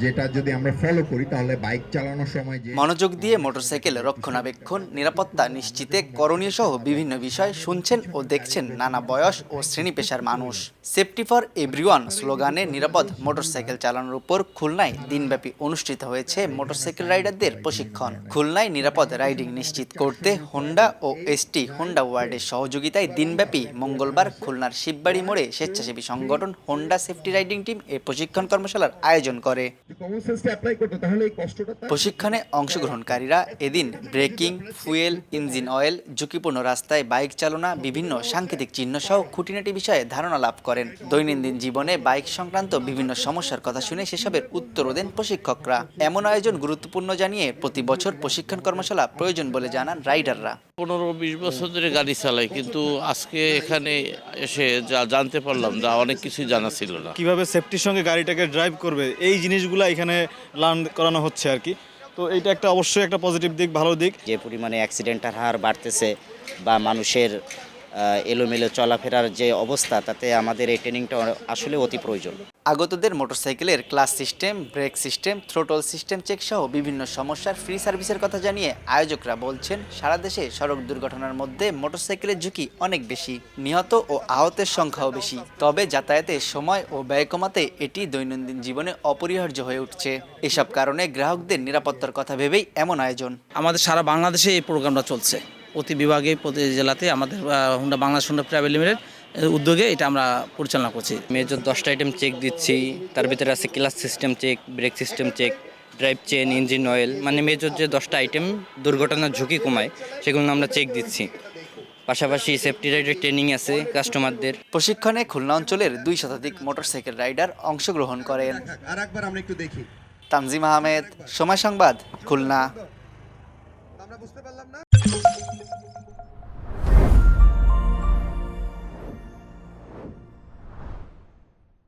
যেটা যদি আমরা ফলো করি তাহলে বাইক চালানোর সময় যে মনোযোগ দিয়ে মোটরসাইকেল রক্ষণাবেক্ষণ, নিরাপত্তা নিশ্চিতে করণীয় সহ বিভিন্ন বিষয় শুনছেন ও দেখছেন নানা বয়স ও শ্রেণী পেশার মানুষ। সেফটি ফর এভরিওয়ান স্লোগানে নিরাপদ মোটরসাইকেল চালানোর উপর খুলনায় দিনব্যাপী অনুষ্ঠিত হয়েছে মোটরসাইকেল রাইডারদের প্রশিক্ষণ। খুলনায় নিরাপদ রাইডিং নিশ্চিত করতে হোন্ডা ও এসটি হোন্ডা ওয়ার্ডের সহযোগিতায় দিনব্যাপী মঙ্গলবার খুলনার শিববাড়ি মোড়ে স্বেচ্ছাসেবী সংগঠন হোন্ডা সেফটি রাইডিং টিম এ প্রশিক্ষণ কর্মশালার আয়োজন করে। কমন সেন্সটা অ্যাপ্লাই করতে তাহলে এই কষ্টটা প্রশিক্ষণে অংশগ্রহণকারীরা এদিন ব্রেকিং, ফুয়েল, ইঞ্জিন অয়েল, ঝুঁকিপূর্ণ রাস্তায় বাইক চালনা, বিভিন্ন সাংকেতিক চিহ্ন সহ খুঁটিনাটি বিষয়ে ধারণা লাভ করেন। দৈনন্দিন জীবনে বাইক সংক্রান্ত বিভিন্ন সমস্যার কথা শুনে সেসবের উত্তরও দেন প্রশিক্ষকরা। এমন আয়োজন গুরুত্বপূর্ণ জানিয়ে প্রতি বছর প্রশিক্ষণ কর্মশালা প্রয়োজন বলে জানান রাইডাররা। 15-20 বছর ধরে গাড়ি চালাই, কিন্তু আজকে এখানে এসে যা জানতে পারলাম যা অনেক কিছুই জানা ছিল না। কিভাবে সেফটির সঙ্গে গাড়িটাকে ড্রাইভ করবে এই জিনিসগুলো এখানে লার্ন করানো হচ্ছে আর কি। তো এইটা একটা অবশ্যই একটা পজিটিভ দিক, ভালো দিক। যে পরিমাণে অ্যাক্সিডেন্টের হার বাড়তেছে বা মানুষের এলোমেলো চলাফেরার যে অবস্থা, তাতে আমাদের এই ট্রেনিংটা আসলে অতি প্রয়োজন। আগতদের মোটরসাইকেলের clutch system, brake system, throttle system check সহ বিভিন্ন সমস্যার ফ্রি সার্ভিসের কথা জানিয়ে আয়োজকরা বলছেন, সারা দেশে সড়ক দুর্ঘটনার মধ্যে মোটরসাইকেলের ঝুঁকি অনেক বেশি, নিহত ও আহতের সংখ্যাও বেশি। তবে যাতায়াতের সময় ও ব্যয় কমাতে এটি দৈনন্দিন জীবনে অপরিহার্য হয়ে উঠছে। এসব কারণে গ্রাহকদের নিরাপত্তার কথা ভেবেই এমন আয়োজন। আমাদের সারা বাংলাদেশে এই প্রোগ্রামটা চলছে। প্রতি বিভাগে, প্রতি জেলাতে আমাদের Honda Bangladesh Honda private limited উদ্যোগে এটা আমরা পরিচালনা করছি। মেজর 10টা আইটেম চেক দিচ্ছি। তার ভিতরে আছে clutch system check, brake system check, drive chain, engine oil, মানে মেজর যে 10টা আইটেম দুর্ঘটনার ঝুঁকি কমায় সেগুলো আমরা চেক দিচ্ছি। পাশাপাশি সেফটি রাইডের ট্রেনিং আছে কাস্টমারদের। প্রশিক্ষণে খুলনা অঞ্চলের 2 শতাধিক মোটরসাইকেল রাইডার অংশগ্রহণ করেন। আরেকবার আমরা একটু দেখি। তানজিম আহমেদ, সময় সংবাদ, খুলনা। আমরা বুঝতে পারলাম না।